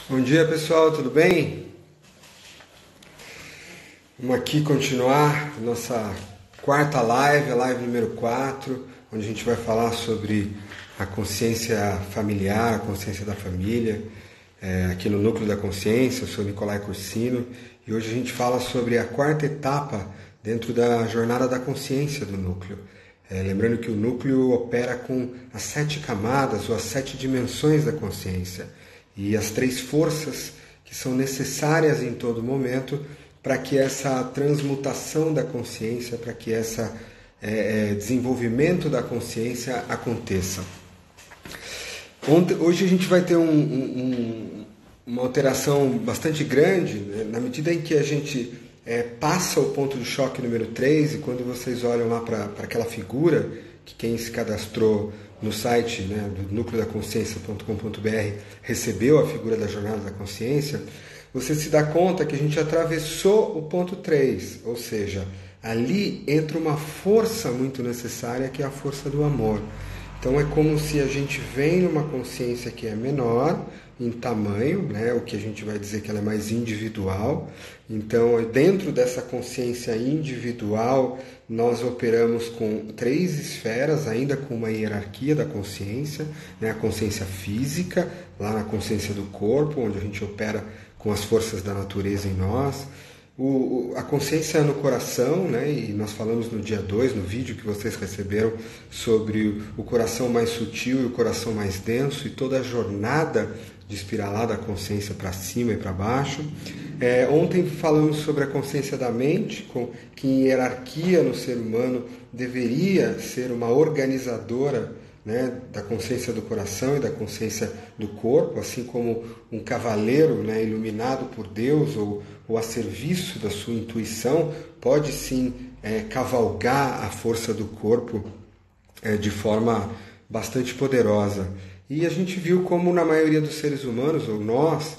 Bom dia, pessoal, tudo bem? Vamos aqui continuar nossa quarta live, a live número 4, onde a gente vai falar sobre a consciência familiar, a consciência da família, aqui no Núcleo da Consciência. Eu sou Nicolai Corsino e hoje a gente fala sobre a quarta etapa dentro da jornada da consciência do Núcleo. Lembrando que o Núcleo opera com as 7 camadas ou as 7 dimensões da consciência e as 3 forças que são necessárias em todo momento para que essa transmutação da consciência, para que esse desenvolvimento da consciência aconteça. Hoje a gente vai ter uma alteração bastante grande, né, na medida em que a gente passa o ponto de choque número 3, e quando vocês olham lá para aquela figura, que quem se cadastrou no site, né, do núcleodaconsciência.com.br recebeu a figura da jornada da consciência, você se dá conta que a gente atravessou o ponto 3, ou seja, ali entra uma força muito necessária, que é a força do amor. Então é como se a gente vem numa consciência que é menor em tamanho, né? O que a gente vai dizer que ela é mais individual. Então, dentro dessa consciência individual, nós operamos com 3 esferas, ainda com uma hierarquia da consciência, né? A consciência física, lá na consciência do corpo, onde a gente opera com as forças da natureza em nós. A consciência no coração, né? E nós falamos no dia 2, no vídeo que vocês receberam, sobre o coração mais sutil e o coração mais denso, e toda a jornada de espiralar da consciência para cima e para baixo. Ontem falamos sobre a consciência da mente, que em hierarquia no ser humano deveria ser uma organizadora, né, da consciência do coração e da consciência do corpo, assim como um cavaleiro, né, iluminado por Deus ou a serviço da sua intuição, pode sim cavalgar a força do corpo de forma bastante poderosa. E a gente viu como na maioria dos seres humanos, ou nós,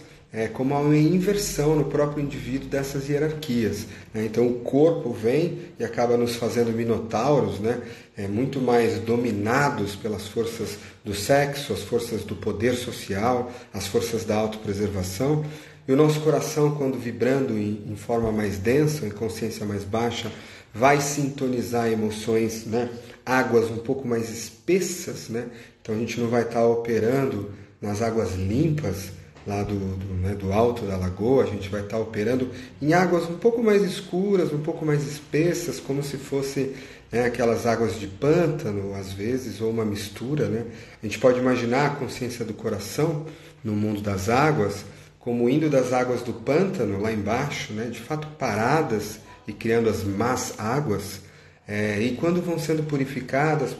como há uma inversão no próprio indivíduo dessas hierarquias, né? Então o corpo vem e acaba nos fazendo minotauros, né? Muito mais dominados pelas forças do sexo, as forças do poder social, as forças da autopreservação. E o nosso coração, quando vibrando em forma mais densa, em consciência mais baixa, vai sintonizar emoções, né? Águas um pouco mais espessas, né? Então a gente não vai estar operando nas águas limpas, lá do alto da lagoa, a gente vai estar operando em águas um pouco mais escuras, um pouco mais espessas, como se fosse, né, aquelas águas de pântano, às vezes, ou uma mistura, né? A gente pode imaginar a consciência do coração no mundo das águas, como indo das águas do pântano, lá embaixo, né, de fato paradas e criando as más águas, e quando vão sendo purificadas,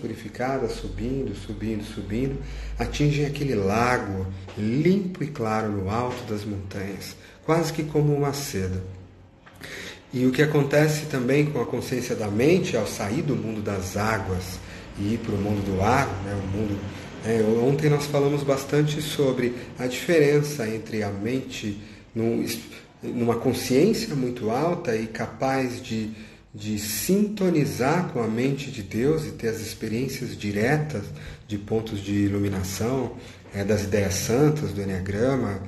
subindo, atingem aquele lago limpo e claro no alto das montanhas, quase que como uma seda. E o que acontece também com a consciência da mente, ao sair do mundo das águas e ir para o mundo do ar, né, o mundo... Ontem nós falamos bastante sobre a diferença entre a mente numa consciência muito alta e capaz de sintonizar com a mente de Deus e ter as experiências diretas de pontos de iluminação, das ideias santas, do Enneagrama,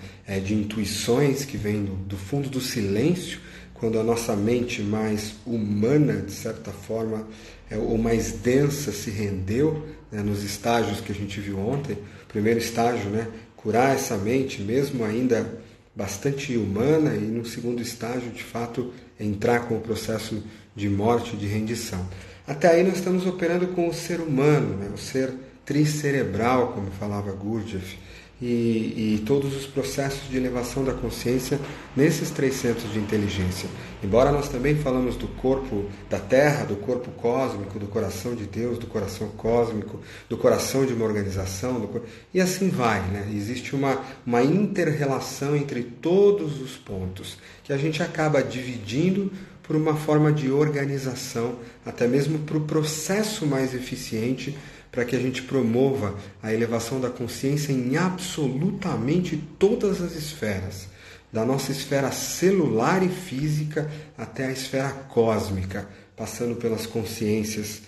de intuições que vêm do fundo do silêncio, quando a nossa mente mais humana, de certa forma, ou mais densa, se rendeu, né, nos estágios que a gente viu ontem. O primeiro estágio, né, curar essa mente, mesmo ainda bastante humana, e no segundo estágio, de fato, entrar com o processo de morte, de rendição. Até aí nós estamos operando com o ser humano, né? O ser tricerebral, como falava Gurdjieff, e todos os processos de elevação da consciência nesses 3 centros de inteligência. Embora nós também falamos do corpo da Terra, do corpo cósmico, do coração de Deus, do coração cósmico, do coração de uma organização, e assim vai, né? Existe uma inter-relação entre todos os pontos, que a gente acaba dividindo por uma forma de organização, até mesmo para o processo mais eficiente, para que a gente promova a elevação da consciência em absolutamente todas as esferas, da nossa esfera celular e física até a esfera cósmica, passando pelas consciências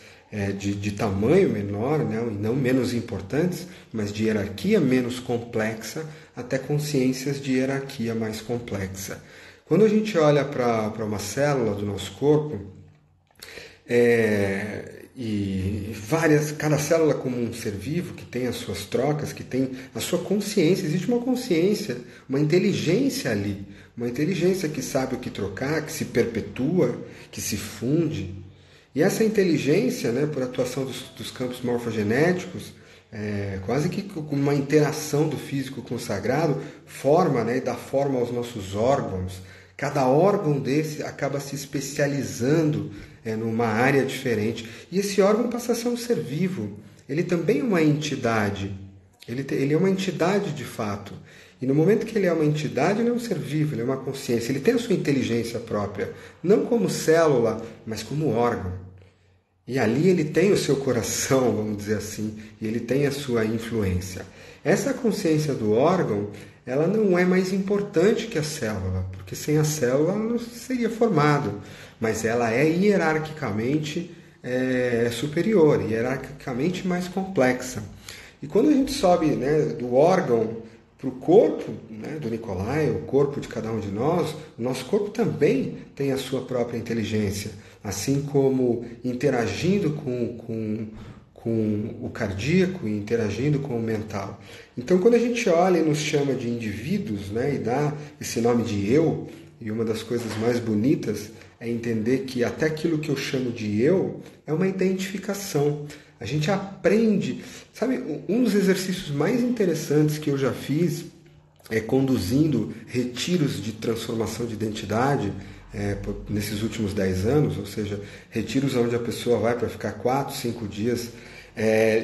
de tamanho menor, né, e não menos importantes, mas de hierarquia menos complexa, até consciências de hierarquia mais complexa. Quando a gente olha para uma célula do nosso corpo, cada célula como um ser vivo que tem as suas trocas, que tem a sua consciência, existe uma consciência, uma inteligência ali, uma inteligência que sabe o que trocar, que se perpetua, que se funde. E essa inteligência, né, por atuação dos campos morfogenéticos, quase que com uma interação do físico com o sagrado, forma, né, e dá forma aos nossos órgãos. Cada órgão desse acaba se especializando numa área diferente. E esse órgão passa a ser um ser vivo. Ele também é uma entidade. Ele é uma entidade de fato. E no momento que ele é uma entidade, ele é um ser vivo, ele é uma consciência. Ele tem a sua inteligência própria. Não como célula, mas como órgão. E ali ele tem o seu coração, vamos dizer assim. E ele tem a sua influência. Essa consciência do órgão, ela não é mais importante que a célula, porque sem a célula ela não seria formado, mas ela é hierarquicamente superior, hierarquicamente mais complexa. E quando a gente sobe, né, do órgão para o corpo, né, do Nicolai, o corpo de cada um de nós, o nosso corpo também tem a sua própria inteligência, assim como interagindo com o cardíaco e interagindo com o mental. Então, quando a gente olha e nos chama de indivíduos, né, e dá esse nome de eu, e uma das coisas mais bonitas é entender que até aquilo que eu chamo de eu é uma identificação. A gente aprende, sabe, um dos exercícios mais interessantes que eu já fiz conduzindo retiros de transformação de identidade nesses últimos 10 anos, ou seja, retiros onde a pessoa vai para ficar 4, 5 dias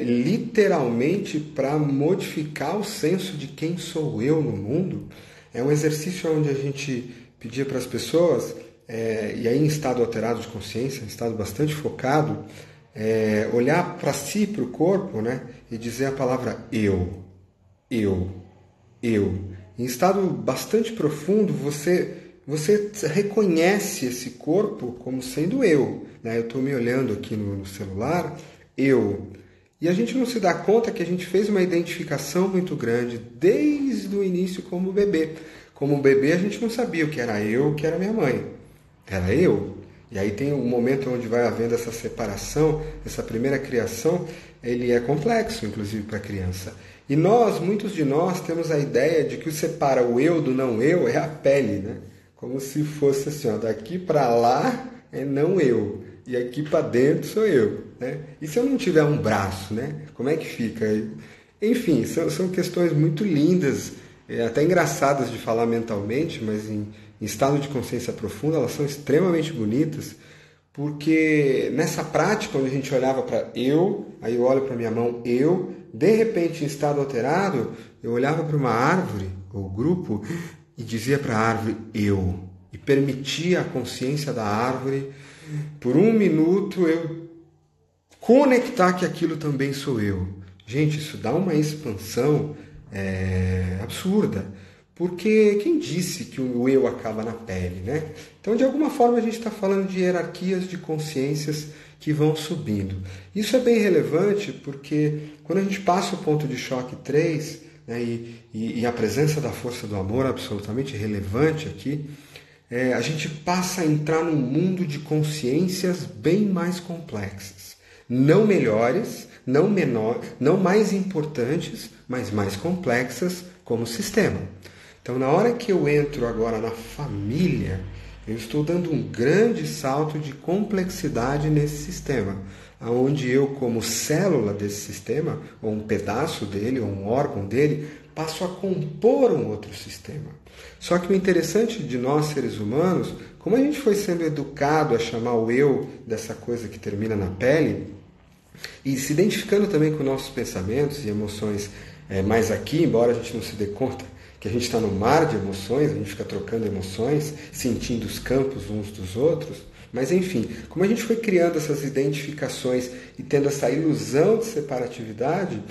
literalmente para modificar o senso de quem sou eu no mundo. É um exercício onde a gente pedia para as pessoas, e aí em estado alterado de consciência, em estado bastante focado, olhar para si, para o corpo, né, e dizer a palavra eu. Em estado bastante profundo, você reconhece esse corpo como sendo eu. Né? Eu estou me olhando aqui no celular, eu. E a gente não se dá conta que a gente fez uma identificação muito grande desde o início como bebê. Como bebê a gente não sabia o que era eu, o que era minha mãe. Era eu. E aí tem um momento onde vai havendo essa separação, essa primeira criação, ele é complexo, inclusive, para a criança. E muitos de nós, temos a ideia de que o separa o eu do não eu é a pele, né? Como se fosse assim, ó, daqui para lá é não eu, e aqui para dentro sou eu, né? E se eu não tiver um braço, né? Como é que fica? Enfim, são questões muito lindas, até engraçadas de falar mentalmente, mas em estado de consciência profunda elas são extremamente bonitas, porque nessa prática onde a gente olhava para eu, aí eu olho para minha mão, eu, de repente em estado alterado, eu olhava para uma árvore ou grupo e dizia para a árvore eu, e permitia a consciência da árvore, por um minuto eu conectar que aquilo também sou eu. Gente, isso dá uma expansão absurda, porque quem disse que o eu acaba na pele, né? Então, de alguma forma, a gente está falando de hierarquias de consciências que vão subindo. Isso é bem relevante porque quando a gente passa o ponto de choque 3, né, e a presença da força do amor absolutamente relevante aqui, a gente passa a entrar num mundo de consciências bem mais complexas. Não melhores, não menor, não mais importantes, mas mais complexas como sistema. Então, na hora que eu entro agora na família, eu estou dando um grande salto de complexidade nesse sistema, onde eu, como célula desse sistema, ou um pedaço dele, ou um órgão dele, passo a compor um outro sistema. Só que o interessante de nós, seres humanos, como a gente foi sendo educado a chamar o eu dessa coisa que termina na pele, e se identificando também com nossos pensamentos e emoções mais aqui, embora a gente não se dê conta que a gente está no mar de emoções, a gente fica trocando emoções, sentindo os campos uns dos outros, mas enfim, como a gente foi criando essas identificações e tendo essa ilusão de separatividade,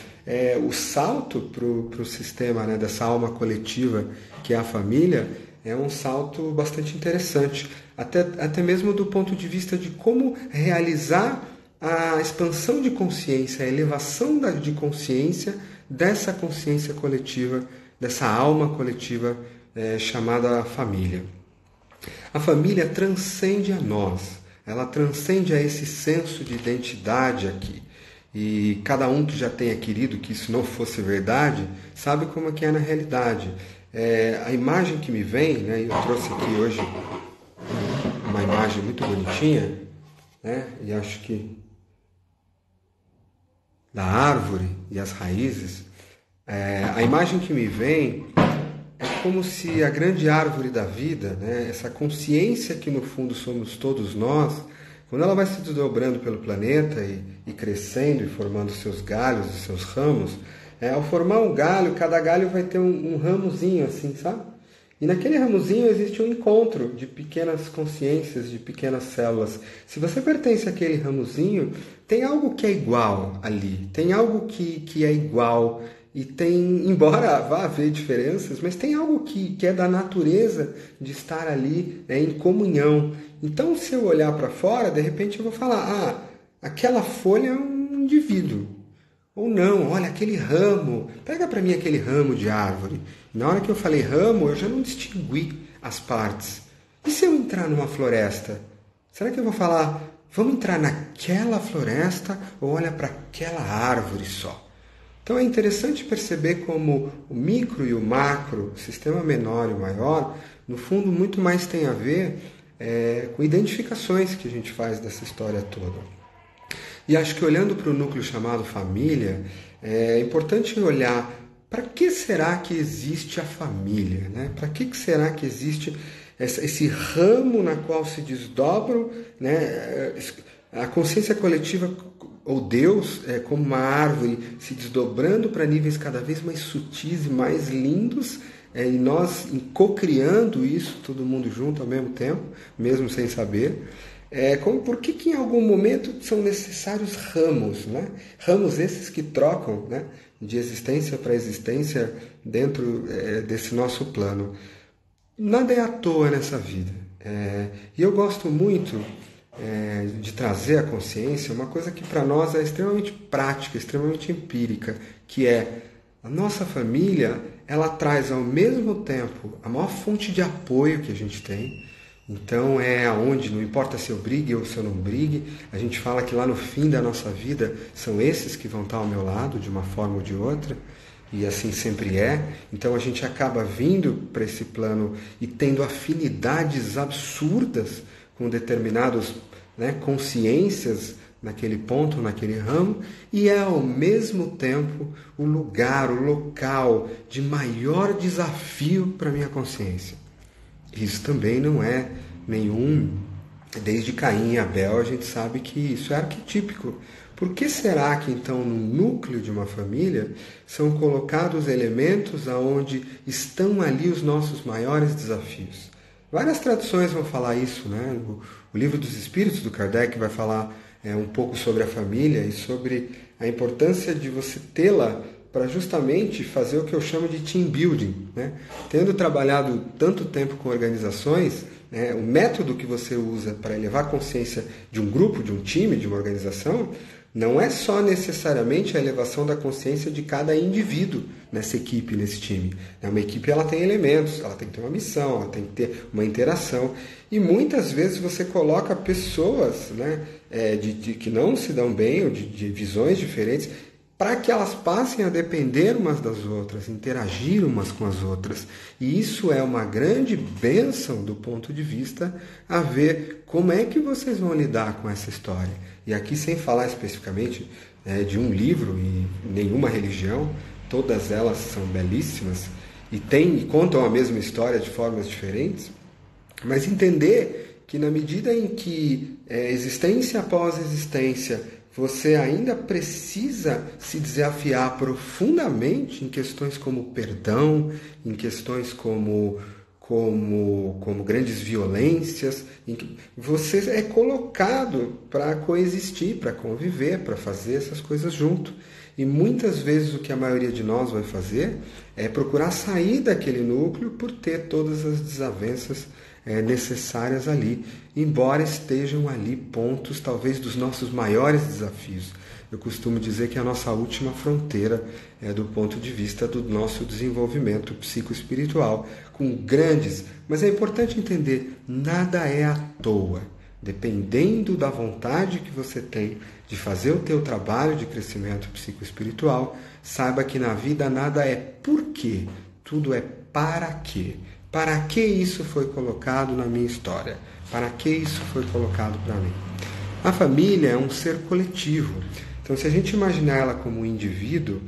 o salto para o sistema, né, dessa alma coletiva que é a família, é um salto bastante interessante, até mesmo do ponto de vista de como realizar a expansão de consciência, a elevação de consciência dessa consciência coletiva, dessa alma coletiva chamada família. A família transcende a nós, ela transcende a esse senso de identidade aqui. E cada um que já tenha querido que isso não fosse verdade, sabe como é que é na realidade. A imagem que me vem, né, eu trouxe aqui hoje uma imagem muito bonitinha, né, e acho que da árvore e as raízes, a imagem que me vem é como se a grande árvore da vida, né, essa consciência que no fundo somos todos nós, quando ela vai se desdobrando pelo planeta e crescendo e formando seus galhos e seus ramos, ao formar um galho, cada galho vai ter um ramozinho assim, sabe? E naquele ramozinho existe um encontro de pequenas consciências, de pequenas células. Se você pertence àquele ramozinho, tem algo que é igual ali, tem algo que é igual. E tem, embora vá haver diferenças, mas tem algo que é da natureza de estar ali, né, em comunhão. Então, se eu olhar para fora, de repente eu vou falar, aquela folha é um indivíduo. Ou não, olha, aquele ramo, pega para mim aquele ramo de árvore. Na hora que eu falei ramo, eu já não distingui as partes. E se eu entrar numa floresta? Será que eu vou falar, vamos entrar naquela floresta ou olha para aquela árvore só? Então é interessante perceber como o micro e o macro, o sistema menor e o maior, no fundo muito mais tem a ver com identificações que a gente faz dessa história toda. E acho que olhando para o núcleo chamado família, é importante olhar para que será que existe a família, né? Para que será que existe esse ramo na qual se desdobram, né, a consciência coletiva ou Deus como uma árvore se desdobrando para níveis cada vez mais sutis e mais lindos, e nós co-criando isso, todo mundo junto ao mesmo tempo, mesmo sem saber. Por que em algum momento são necessários ramos, né? Ramos esses que trocam, né, de existência para existência dentro desse nosso plano. Nada é à toa nessa vida. E eu gosto muito de trazer à consciência uma coisa que para nós é extremamente prática, extremamente empírica, que é a nossa família, ela traz ao mesmo tempo a maior fonte de apoio que a gente tem. Então é aonde, não importa se eu brigue ou se eu não brigue, a gente fala que lá no fim da nossa vida são esses que vão estar ao meu lado de uma forma ou de outra, e assim sempre é. Então a gente acaba vindo para esse plano e tendo afinidades absurdas com determinadas, né, consciências naquele ponto, naquele ramo, e é ao mesmo tempo o lugar, o local de maior desafio para a minha consciência. Isso também não é nenhum... Desde Caim e Abel a gente sabe que isso é arquetípico. Por que será que então no núcleo de uma família são colocados elementos aonde estão ali os nossos maiores desafios? Várias tradições vão falar isso, né? O Livro dos Espíritos do Kardec vai falar um pouco sobre a família e sobre a importância de você tê-la para justamente fazer o que eu chamo de team building, né? Tendo trabalhado tanto tempo com organizações, né, o método que você usa para elevar a consciência de um grupo, de um time, de uma organização, não é só necessariamente a elevação da consciência de cada indivíduo nessa equipe, nesse time. Uma equipe ela tem elementos, ela tem que ter uma missão, ela tem que ter uma interação. E muitas vezes você coloca pessoas, né, que não se dão bem, ou de visões diferentes, para que elas passem a depender umas das outras, interagir umas com as outras. E isso é uma grande bênção do ponto de vista a ver como é que vocês vão lidar com essa história. E aqui sem falar especificamente de um livro e nenhuma religião, todas elas são belíssimas e contam a mesma história de formas diferentes, mas entender que na medida em que existência após existência você ainda precisa se desafiar profundamente em questões como perdão, em questões como grandes violências, em que você é colocado para coexistir, para conviver, para fazer essas coisas junto. E muitas vezes o que a maioria de nós vai fazer é procurar sair daquele núcleo por ter todas as desavenças necessárias ali, embora estejam ali pontos talvez dos nossos maiores desafios. Eu costumo dizer que a nossa última fronteira é do ponto de vista do nosso desenvolvimento psicoespiritual, com grandes, mas é importante entender, nada é à toa. Dependendo da vontade que você tem de fazer o teu trabalho de crescimento psicoespiritual, saiba que na vida nada é por quê, tudo é para quê. Para que isso foi colocado na minha história? Para que isso foi colocado para mim? A família é um ser coletivo. Então, se a gente imaginar ela como um indivíduo,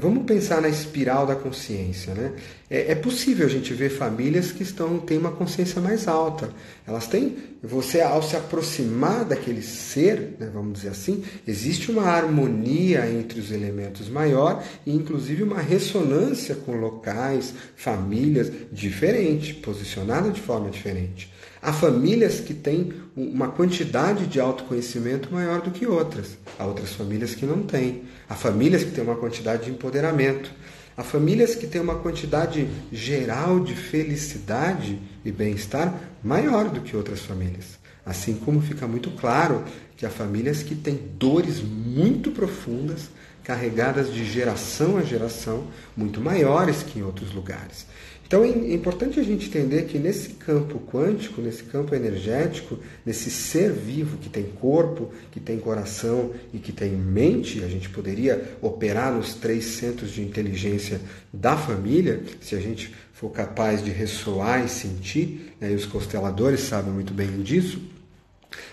vamos pensar na espiral da consciência, né? É possível a gente ver famílias que têm uma consciência mais alta. Elas têm, você ao se aproximar daquele ser, né, vamos dizer assim, existe uma harmonia entre os elementos maior e inclusive uma ressonância com locais, famílias diferentes, posicionadas de forma diferente. Há famílias que têm uma quantidade de autoconhecimento maior do que outras. Há outras famílias que não têm. Há famílias que têm uma quantidade de empoderamento. Há famílias que têm uma quantidade geral de felicidade e bem-estar maior do que outras famílias. Assim como fica muito claro que há famílias que têm dores muito profundas, carregadas de geração a geração, muito maiores que em outros lugares. Então é importante a gente entender que nesse campo quântico, nesse campo energético, nesse ser vivo que tem corpo, que tem coração e que tem mente, a gente poderia operar nos 3 centros de inteligência da família, se a gente for capaz de ressoar e sentir, né, e os consteladores sabem muito bem disso,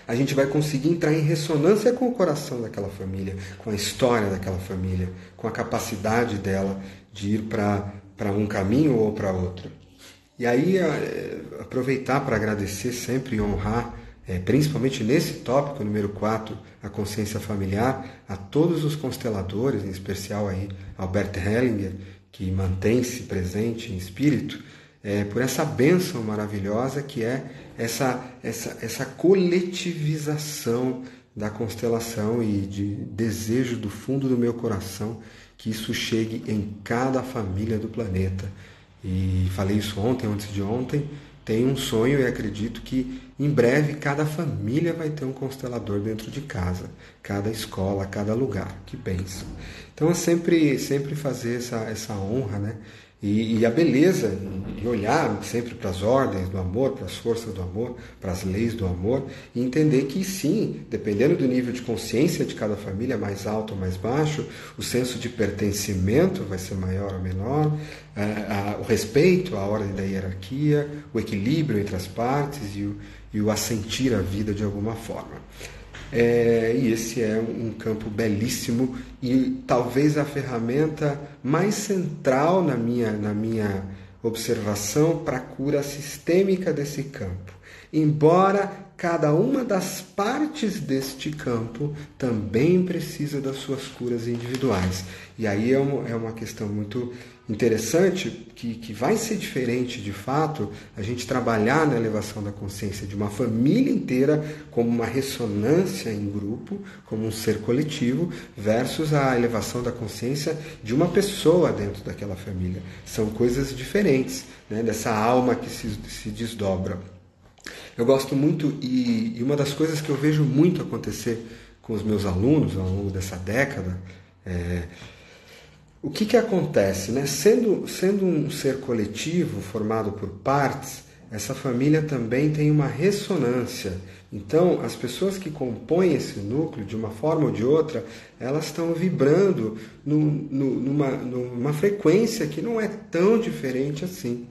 a gente vai conseguir entrar em ressonância com o coração daquela família, com a história daquela família, com a capacidade dela de ir para um caminho ou para outro. E aí aproveitar para agradecer sempre e honrar, principalmente nesse tópico número 4, a consciência familiar, a todos os consteladores, em especial aí Albert Hellinger, que mantém-se presente em espírito, por essa bênção maravilhosa que é essa coletivização da constelação e de desejo do fundo do meu coração que isso chegue em cada família do planeta. E falei isso ontem, antes de ontem, tenho um sonho e acredito que em breve cada família vai ter um constelador dentro de casa, cada escola, cada lugar. Que bênção! Então é sempre fazer essa honra, né? E a beleza de olhar sempre para as ordens do amor, para as forças do amor, para as leis do amor, e entender que sim, dependendo do nível de consciência de cada família, mais alto ou mais baixo, o senso de pertencimento vai ser maior ou menor, o respeito à ordem da hierarquia, o equilíbrio entre as partes e o assentir a vida de alguma forma. E esse é um campo belíssimo e talvez a ferramenta mais central na minha observação para a cura sistêmica desse campo. Embora cada uma das partes deste campo também precisa das suas curas individuais. E aí é uma questão muito interessante que vai ser diferente de fato a gente trabalhar na elevação da consciência de uma família inteira como uma ressonância em grupo, como um ser coletivo, versus a elevação da consciência de uma pessoa dentro daquela família. São coisas diferentes, né, dessa alma que se desdobra. Eu gosto muito e uma das coisas que eu vejo muito acontecer com os meus alunos ao longo dessa década o que acontece, né? Sendo um ser coletivo formado por partes, essa família também tem uma ressonância. Então, as pessoas que compõem esse núcleo, de uma forma ou de outra, elas estão vibrando numa frequência que não é tão diferente assim.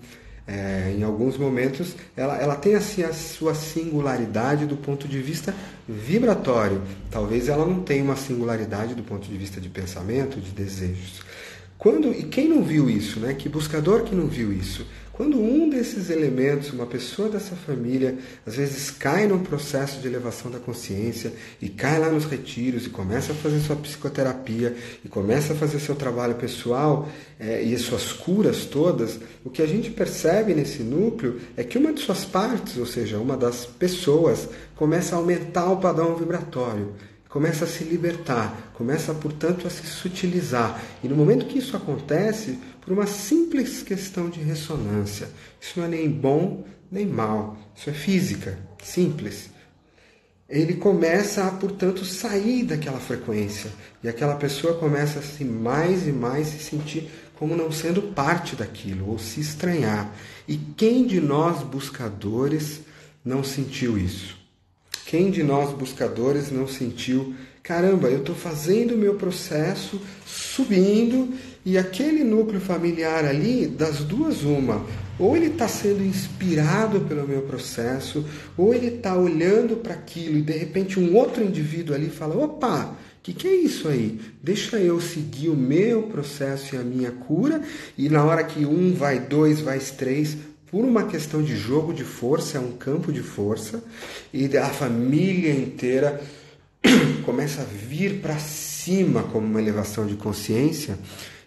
Em alguns momentos, ela tem assim a sua singularidade do ponto de vista vibratório. Talvez ela não tenha uma singularidade do ponto de vista de pensamento, de desejos. E quem não viu isso, né? Que buscador que não viu isso? Quando um desses elementos, uma pessoa dessa família, às vezes cai num processo de elevação da consciência e cai lá nos retiros e começa a fazer sua psicoterapia e começa a fazer seu trabalho pessoal e as suas curas todas, o que a gente percebe nesse núcleo é que uma de suas partes, ou seja, uma das pessoas, começa a aumentar o padrão vibratório. começa a se libertar, começa, portanto, a se sutilizar. E no momento que isso acontece, por uma simples questão de ressonância, isso não é nem bom nem mal, isso é física, simples. Ele começa a, portanto, sair daquela frequência. E aquela pessoa começa a mais e mais se sentir como não sendo parte daquilo, ou se estranhar. E quem de nós buscadores não sentiu isso? Quem de nós buscadores não sentiu, caramba, eu estou fazendo o meu processo, subindo, e aquele núcleo familiar ali, das duas uma, ou ele está sendo inspirado pelo meu processo, ou ele está olhando para aquilo e de repente um outro indivíduo ali fala, opa, o que é isso aí? Deixa eu seguir o meu processo e a minha cura, e na hora que um vai, dois, vai três, por uma questão de jogo de força, é um campo de força, e a família inteira começa a vir para cima como uma elevação de consciência.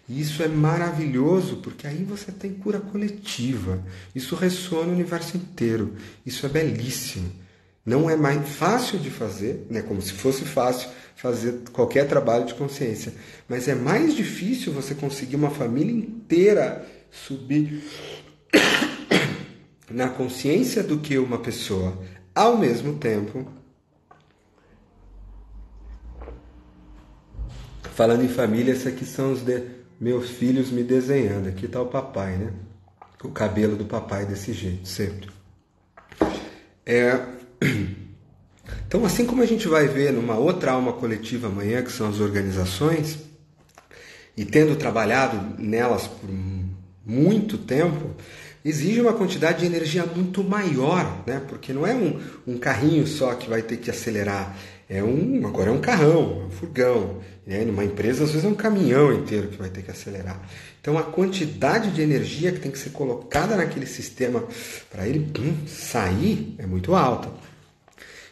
E isso é maravilhoso, porque aí você tem cura coletiva. Isso ressoa no universo inteiro. Isso é belíssimo. Não é mais fácil de fazer, né? Como se fosse fácil fazer qualquer trabalho de consciência. Mas é mais difícil você conseguir uma família inteira subir na consciência do que uma pessoa. Ao mesmo tempo, falando em família, esses aqui são os meus filhos me desenhando. Aqui está o papai, né? O cabelo do papai desse jeito, sempre. Então, assim como a gente vai ver numa outra alma coletiva amanhã, que são as organizações, e tendo trabalhado nelas por muito tempo, exige uma quantidade de energia muito maior, né? Porque não é um carrinho só que vai ter que acelerar, agora é um carrão, um furgão, né? Numa empresa às vezes é um caminhão inteiro que vai ter que acelerar. Então a quantidade de energia que tem que ser colocada naquele sistema para ele sair é muito alta.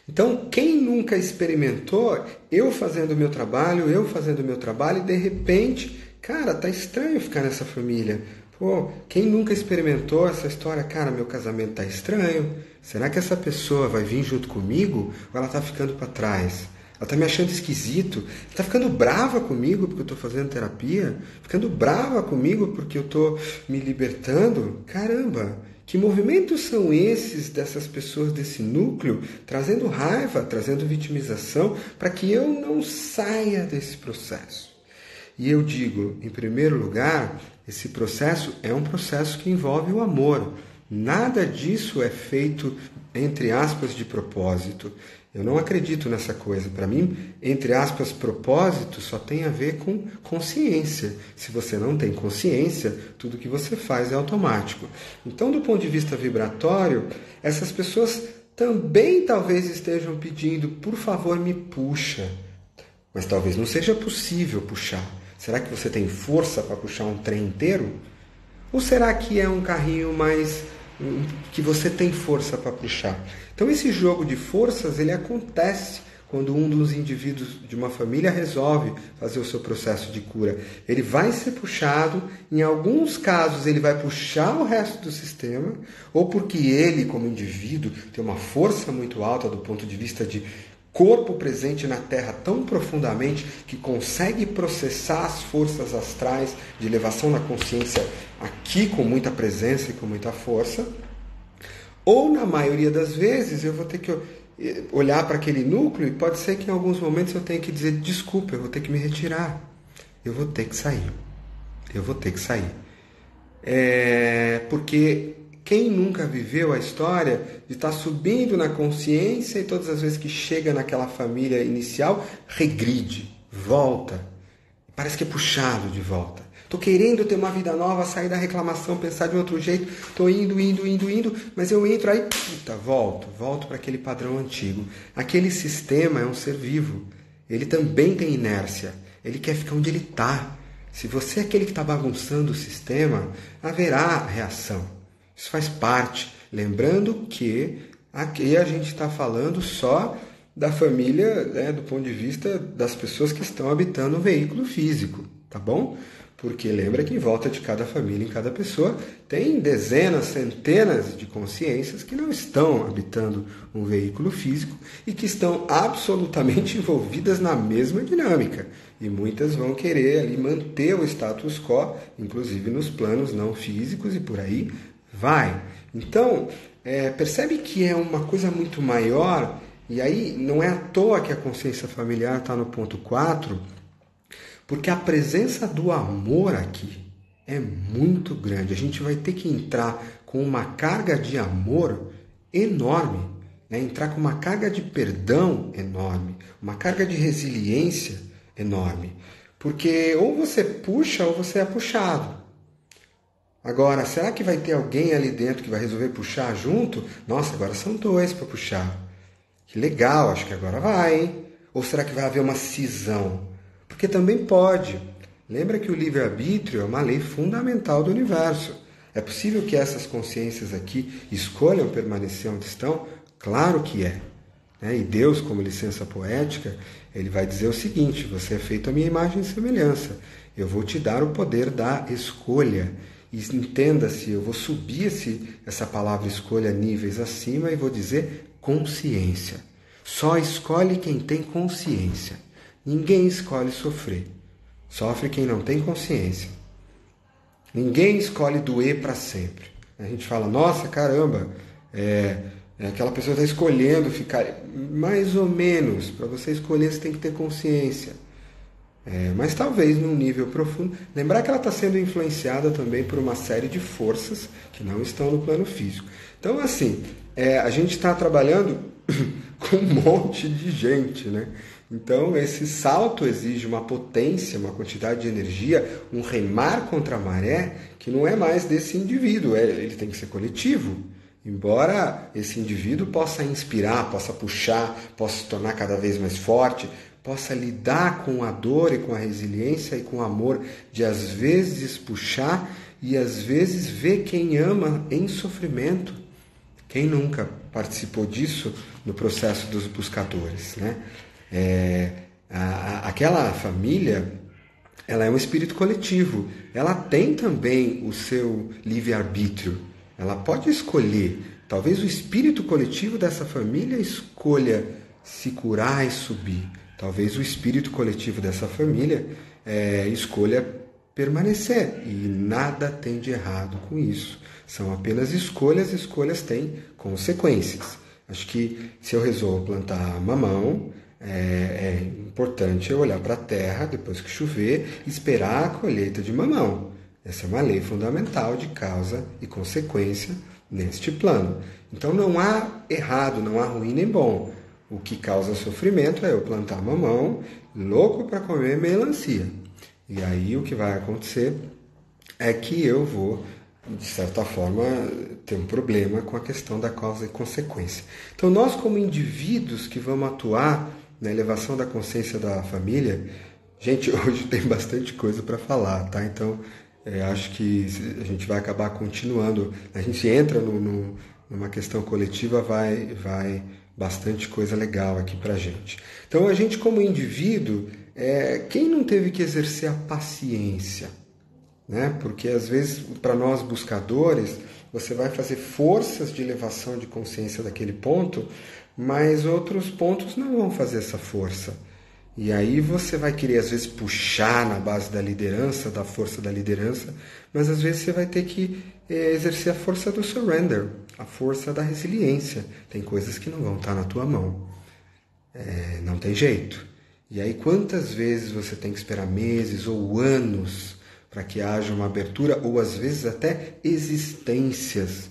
Então quem nunca experimentou eu fazendo o meu trabalho e de repente, cara, tá estranho ficar nessa família. Pô, quem nunca experimentou essa história? Cara, meu casamento tá estranho. Será que essa pessoa vai vir junto comigo ou ela tá ficando para trás? Ela tá me achando esquisito? Tá ficando brava comigo porque eu tô fazendo terapia? Ficando brava comigo porque eu tô me libertando? Caramba, que movimentos são esses dessas pessoas desse núcleo trazendo raiva, trazendo vitimização para que eu não saia desse processo? E eu digo, em primeiro lugar, esse processo é um processo que envolve o amor. Nada disso é feito, entre aspas, de propósito. Eu não acredito nessa coisa. Para mim, entre aspas, propósito só tem a ver com consciência. Se você não tem consciência, tudo que você faz é automático. Então, do ponto de vista vibratório, essas pessoas também talvez estejam pedindo, por favor, me puxa. Mas talvez não seja possível puxar. Será que você tem força para puxar um trem inteiro? Ou será que é um carrinho mais que você tem força para puxar? Então esse jogo de forças ele acontece quando um dos indivíduos de uma família resolve fazer o seu processo de cura. Ele vai ser puxado, em alguns casos ele vai puxar o resto do sistema, ou porque ele, como indivíduo, tem uma força muito alta do ponto de vista de corpo presente na Terra tão profundamente que consegue processar as forças astrais de elevação na consciência aqui com muita presença e com muita força. Ou, na maioria das vezes, eu vou ter que olhar para aquele núcleo e pode ser que em alguns momentos eu tenha que dizer desculpa, eu vou ter que me retirar, eu vou ter que sair, porque quem nunca viveu a história de estar subindo na consciência e todas as vezes que chega naquela família inicial, regride, volta. Parece que é puxado de volta. Estou querendo ter uma vida nova, sair da reclamação, pensar de outro jeito. Estou indo, mas eu entro aí, volto para aquele padrão antigo. Aquele sistema é um ser vivo. Ele também tem inércia. Ele quer ficar onde ele está. Se você é aquele que está bagunçando o sistema, haverá reação. Isso faz parte. Lembrando que aqui a gente está falando só da família, né, do ponto de vista das pessoas que estão habitando o veículo físico, tá bom? Porque lembra que em volta de cada família, em cada pessoa, tem dezenas, centenas de consciências que não estão habitando um veículo físico e que estão absolutamente envolvidas na mesma dinâmica. E muitas vão querer ali manter o status quo, inclusive nos planos não físicos e por aí vai. Então, percebe que é uma coisa muito maior, e aí não é à toa que a consciência familiar está no ponto 4, porque a presença do amor aqui é muito grande. A gente vai ter que entrar com uma carga de amor enorme, né? Entrar com uma carga de perdão enorme, uma carga de resiliência enorme. Porque ou você puxa ou você é puxado. Agora, será que vai ter alguém ali dentro que vai resolver puxar junto? Nossa, agora são dois para puxar. Que legal, acho que agora vai, hein? Ou será que vai haver uma cisão? Porque também pode. Lembra que o livre-arbítrio é uma lei fundamental do universo. É possível que essas consciências aqui escolham permanecer onde estão? Claro que é. E Deus, como licença poética, ele vai dizer o seguinte: você é feito à minha imagem e semelhança. Eu vou te dar o poder da escolha. E entenda-se, eu vou subir essa palavra escolha níveis acima e vou dizer consciência. Só escolhe quem tem consciência. Ninguém escolhe sofrer. Sofre quem não tem consciência. Ninguém escolhe doer para sempre. A gente fala, nossa, caramba, aquela pessoa está escolhendo ficar... Mais ou menos, para você escolher você tem que ter consciência. Mas talvez num nível profundo. Lembrar que ela está sendo influenciada também por uma série de forças que não estão no plano físico. Então, assim, a gente está trabalhando com um monte de gente, né? Então, esse salto exige uma potência, uma quantidade de energia, um remar contra a maré, que não é mais desse indivíduo, ele tem que ser coletivo. Embora esse indivíduo possa inspirar, possa puxar, possa se tornar cada vez mais forte, possa lidar com a dor e com a resiliência e com o amor de às vezes puxar e às vezes ver quem ama em sofrimento. Quem nunca participou disso no processo dos buscadores, né? Aquela família, ela é um espírito coletivo, ela tem também o seu livre-arbítrio, ela pode escolher. Talvez o espírito coletivo dessa família escolha se curar e subir, talvez o espírito coletivo dessa família escolha permanecer, e nada tem de errado com isso, são apenas escolhas têm consequências. Acho que se eu resolvo plantar mamão, é importante eu olhar para a terra depois que chover e esperar a colheita de mamão. Essa é uma lei fundamental de causa e consequência neste plano. Então não há errado, não há ruim nem bom. O que causa sofrimento é eu plantar mamão, louco para comer melancia. E aí o que vai acontecer é que eu vou, de certa forma, ter um problema com a questão da causa e consequência. Então nós, como indivíduos que vamos atuar na elevação da consciência da família, gente, hoje tem bastante coisa para falar, tá? Então, acho que a gente vai acabar continuando. A gente entra numa questão coletiva, vai bastante coisa legal aqui pra gente. Então, a gente como indivíduo, quem não teve que exercer a paciência? Né? Porque às vezes, para nós buscadores, você vai fazer forças de elevação de consciência daquele ponto, mas outros pontos não vão fazer essa força. E aí você vai querer, às vezes, puxar na base da liderança, da força da liderança, mas às vezes você vai ter que exercer a força do surrender, a força da resiliência. Tem coisas que não vão estar na tua mão. Não tem jeito. E aí quantas vezes você tem que esperar meses ou anos para que haja uma abertura, ou às vezes até existências.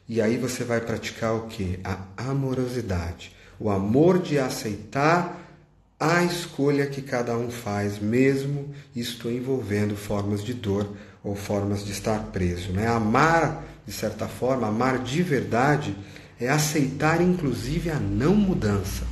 E aí você vai praticar o quê? A amorosidade. O amor de aceitar a escolha que cada um faz, mesmo isto envolvendo formas de dor ou formas de estar preso. Né? Amar, de certa forma, amar de verdade, é aceitar inclusive a não mudança.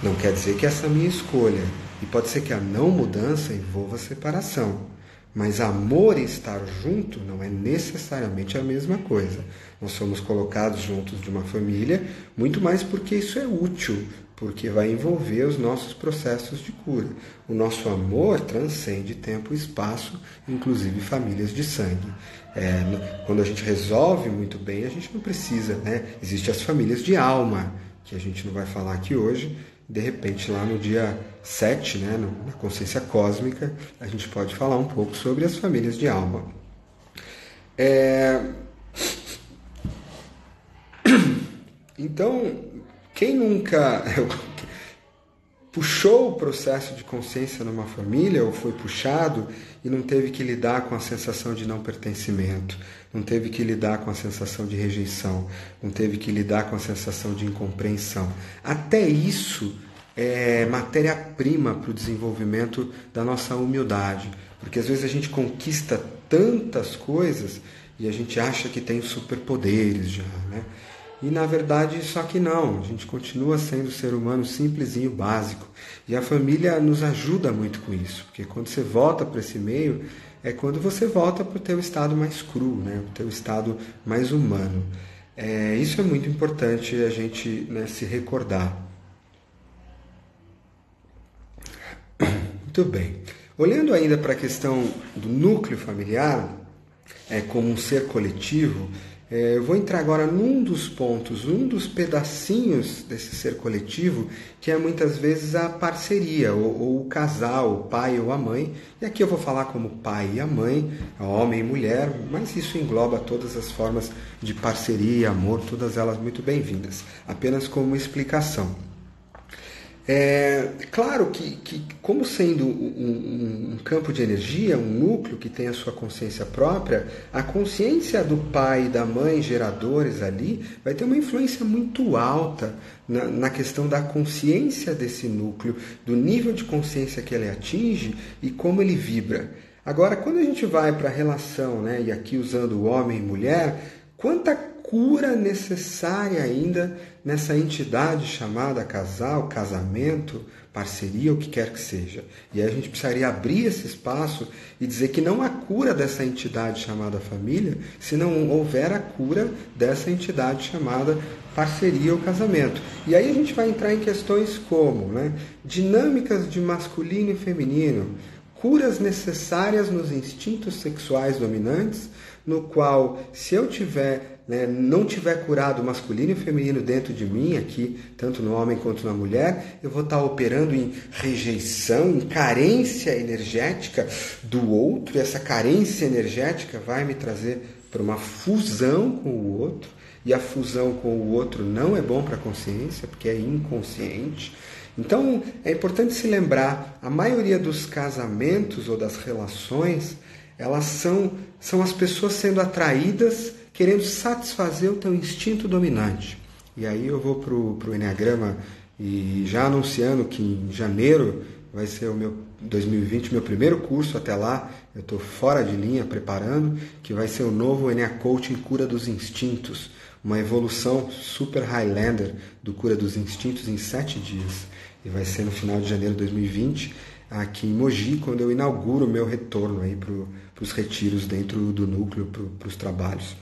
Não quer dizer que essa é a minha escolha. E pode ser que a não mudança envolva separação. Mas amor e estar junto não é necessariamente a mesma coisa. Nós somos colocados juntos de uma família, muito mais porque isso é útil porque vai envolver os nossos processos de cura. O nosso amor transcende tempo e espaço, inclusive famílias de sangue. Quando a gente resolve muito bem, a gente não precisa, né? Existem as famílias de alma, que a gente não vai falar aqui hoje. De repente, lá no dia 7, né, na consciência cósmica, a gente pode falar um pouco sobre as famílias de alma. Então, quem nunca puxou o processo de consciência numa família, ou foi puxado e não teve que lidar com a sensação de não pertencimento, não teve que lidar com a sensação de rejeição, não teve que lidar com a sensação de incompreensão. Até isso é matéria-prima para o desenvolvimento da nossa humildade, porque às vezes a gente conquista tantas coisas e a gente acha que tem superpoderes já, né? E na verdade só que não, a gente continua sendo ser humano simplesinho, básico. E a família nos ajuda muito com isso, porque quando você volta para esse meio, é quando você volta para o teu estado mais cru, né? O teu estado mais humano. Isso é muito importante a gente, né, se recordar. Muito bem. Olhando ainda para a questão do núcleo familiar, como um ser coletivo, eu vou entrar agora num dos pontos, um dos pedacinhos desse ser coletivo, que é muitas vezes a parceria, ou o casal, o pai ou a mãe. E aqui eu vou falar como pai e a mãe, homem e mulher, mas isso engloba todas as formas de parceria e amor, todas elas muito bem-vindas, apenas como explicação. Claro que como sendo um campo de energia, um núcleo que tem a sua consciência própria, a consciência do pai e da mãe geradores ali vai ter uma influência muito alta na questão da consciência desse núcleo, do nível de consciência que ele atinge e como ele vibra. Agora, quando a gente vai para a relação, né, e aqui usando o homem e mulher, quanta cura necessária ainda nessa entidade chamada casal, casamento, parceria, o que quer que seja. E aí a gente precisaria abrir esse espaço e dizer que não há cura dessa entidade chamada família se não houver a cura dessa entidade chamada parceria ou casamento. E aí a gente vai entrar em questões como, né, dinâmicas de masculino e feminino, curas necessárias nos instintos sexuais dominantes, no qual, se eu não tiver curado o masculino e o feminino dentro de mim, aqui, tanto no homem quanto na mulher, eu vou estar operando em rejeição, em carência energética do outro, e essa carência energética vai me trazer para uma fusão com o outro, e a fusão com o outro não é bom para a consciência, porque é inconsciente. Então, é importante se lembrar, a maioria dos casamentos ou das relações, elas são as pessoas sendo atraídas, querendo satisfazer o teu instinto dominante. E aí eu vou para o Enneagrama, e já anunciando que em janeiro vai ser o meu 2020, meu primeiro curso. Até lá eu estou fora de linha preparando, que vai ser o novo Enneacoaching Cura dos Instintos, uma evolução super Highlander do Cura dos Instintos em 7 dias. E vai ser no final de janeiro de 2020, aqui em Mogi, quando eu inauguro o meu retorno para os retiros dentro do núcleo, para os trabalhos.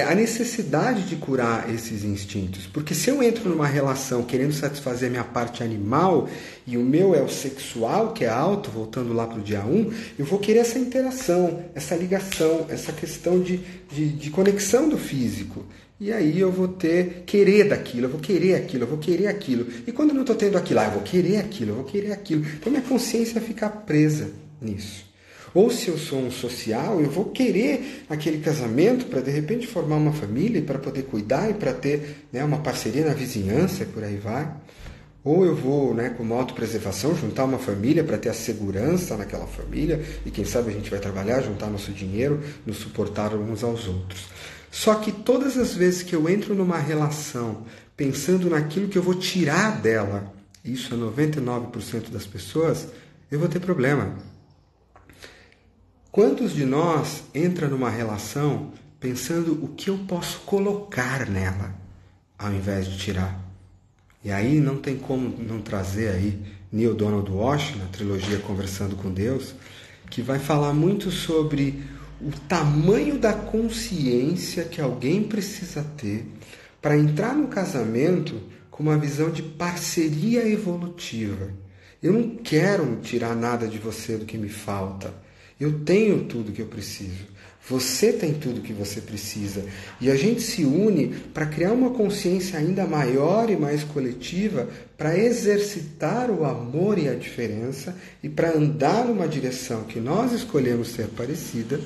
A necessidade de curar esses instintos, porque se eu entro numa relação querendo satisfazer a minha parte animal e o meu é o sexual, que é alto, voltando lá para o dia 1, eu vou querer essa interação, essa ligação, essa questão de conexão do físico. E aí eu vou querer daquilo, eu vou querer aquilo, eu vou querer aquilo. E quando eu não estou tendo aquilo, eu vou querer aquilo, eu vou querer aquilo. Então minha consciência fica presa nisso. Ou se eu sou um social, eu vou querer aquele casamento para de repente formar uma família e para poder cuidar e para ter, né, uma parceria na vizinhança e por aí vai. Ou eu vou, né, como autopreservação, juntar uma família para ter a segurança naquela família e quem sabe a gente vai trabalhar, juntar nosso dinheiro, nos suportar uns aos outros. Só que todas as vezes que eu entro numa relação pensando naquilo que eu vou tirar dela, isso é 99% das pessoas, eu vou ter problema. Quantos de nós entra numa relação pensando o que eu posso colocar nela, ao invés de tirar? E aí não tem como não trazer aí Neil Donald Walsh, na trilogia Conversando com Deus, que vai falar muito sobre o tamanho da consciência que alguém precisa ter para entrar no casamento com uma visão de parceria evolutiva. Eu não quero tirar nada de você do que me falta. Eu tenho tudo que eu preciso. Você tem tudo que você precisa. E a gente se une para criar uma consciência ainda maior e mais coletiva, para exercitar o amor e a diferença e para andar numa direção que nós escolhemos ser parecida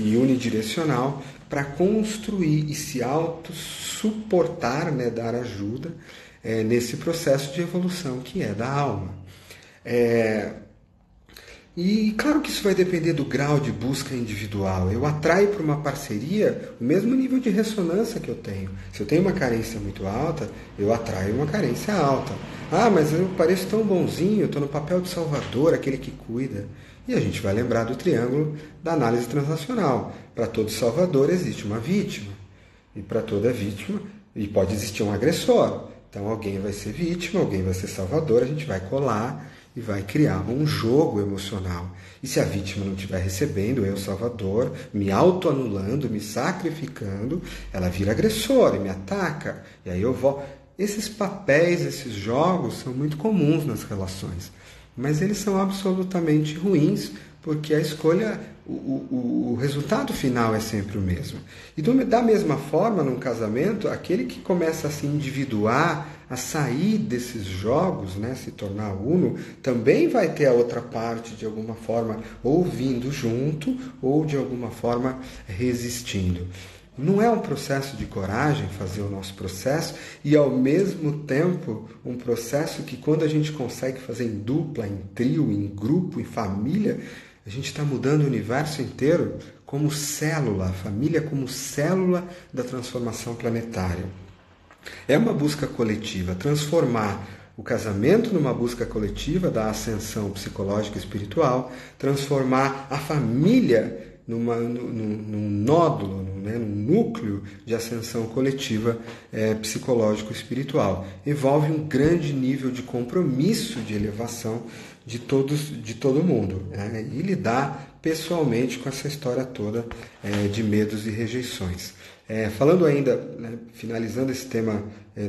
e unidirecional, para construir e se auto-suportar, dar ajuda nesse processo de evolução que é da alma. E claro que isso vai depender do grau de busca individual. Eu atraio para uma parceria o mesmo nível de ressonância que eu tenho. Se eu tenho uma carência muito alta, eu atraio uma carência alta. Ah, mas eu pareço tão bonzinho, eu estou no papel de salvador, aquele que cuida. E a gente vai lembrar do triângulo da análise transacional. Para todo salvador existe uma vítima. E para toda vítima, e pode existir um agressor. Então alguém vai ser vítima, alguém vai ser salvador, a gente vai colar e vai criar um jogo emocional. E se a vítima não estiver recebendo, eu, salvador, me autoanulando, me sacrificando, ela vira agressora e me ataca. E aí eu vou... Esses papéis, esses jogos são muito comuns nas relações. Mas eles são absolutamente ruins, porque a escolha, o resultado final é sempre o mesmo. E da mesma forma, num casamento, aquele que começa a se individuar, a sair desses jogos, se tornar uno, também vai ter a outra parte, de alguma forma, ou vindo junto, ou de alguma forma resistindo. Não é um processo de coragem fazer o nosso processo e, ao mesmo tempo, um processo que, quando a gente consegue fazer em dupla, em trio, em grupo, em família, a gente está mudando o universo inteiro como célula, a família como célula da transformação planetária. É uma busca coletiva, transformar o casamento numa busca coletiva da ascensão psicológica e espiritual, transformar a família num nódulo, num núcleo de ascensão coletiva psicológico-espiritual. Envolve um grande nível de compromisso de elevação de todo mundo, e lidar pessoalmente com essa história toda de medos e rejeições. Falando ainda, finalizando esse tema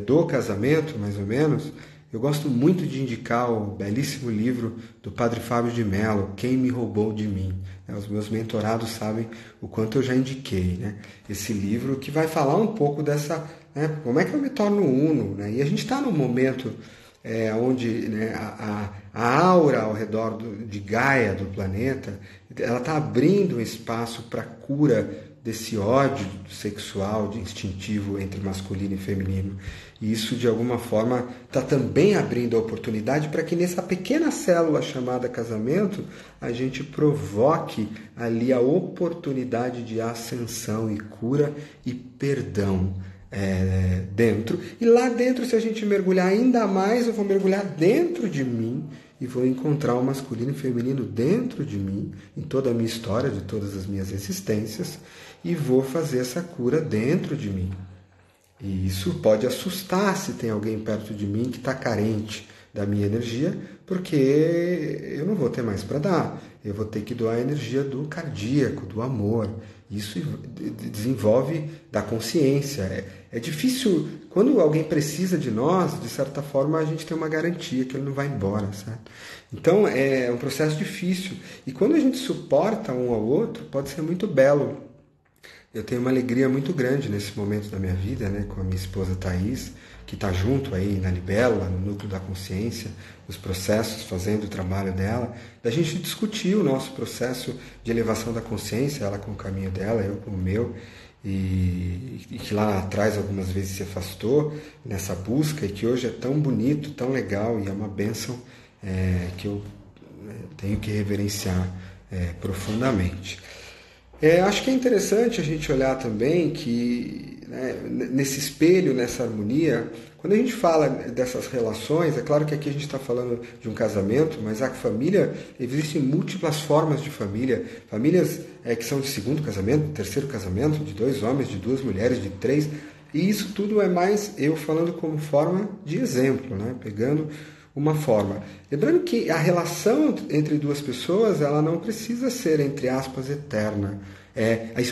do casamento, mais ou menos, eu gosto muito de indicar o belíssimo livro do Padre Fábio de Mello, Quem Me Roubou de Mim. Os meus mentorados sabem o quanto eu já indiquei. Esse livro que vai falar um pouco dessa... como é que eu me torno uno? E a gente está num momento onde a aura ao redor de Gaia, do planeta, ela está abrindo um espaço para a cura desse ódio sexual, instintivo entre masculino e feminino. E isso, de alguma forma, está também abrindo a oportunidade para que nessa pequena célula chamada casamento, a gente provoque ali a oportunidade de ascensão e cura e perdão dentro. E lá dentro, se a gente mergulhar ainda mais, eu vou mergulhar dentro de mim e vou encontrar o masculino e feminino dentro de mim, em toda a minha história, de todas as minhas existências, e vou fazer essa cura dentro de mim. E isso pode assustar se tem alguém perto de mim que está carente da minha energia, porque eu não vou ter mais para dar. Eu vou ter que doar a energia do cardíaco, do amor. Isso desenvolve da consciência. É difícil, quando alguém precisa de nós, de certa forma a gente tem uma garantia que ele não vai embora, certo? Então é um processo difícil. E quando a gente suporta um ao outro, pode ser muito belo. Eu tenho uma alegria muito grande nesse momento da minha vida, com a minha esposa Thaís, que está junto aí na Libélula, no núcleo da consciência, nos processos, fazendo o trabalho dela, da gente discutir o nosso processo de elevação da consciência, ela com o caminho dela, eu com o meu, e que lá atrás algumas vezes se afastou nessa busca, e que hoje é tão bonito, tão legal, e é uma bênção que eu tenho que reverenciar profundamente. Acho que é interessante a gente olhar também que nesse espelho, nessa harmonia, quando a gente fala dessas relações, é claro que aqui a gente está falando de um casamento, mas a família, existem múltiplas formas de família. Famílias que são de segundo casamento, de terceiro casamento, de 2 homens, de 2 mulheres, de 3. E isso tudo é mais eu falando como forma de exemplo, pegando uma forma. Lembrando que a relação entre 2 pessoas, ela não precisa ser, entre aspas, eterna.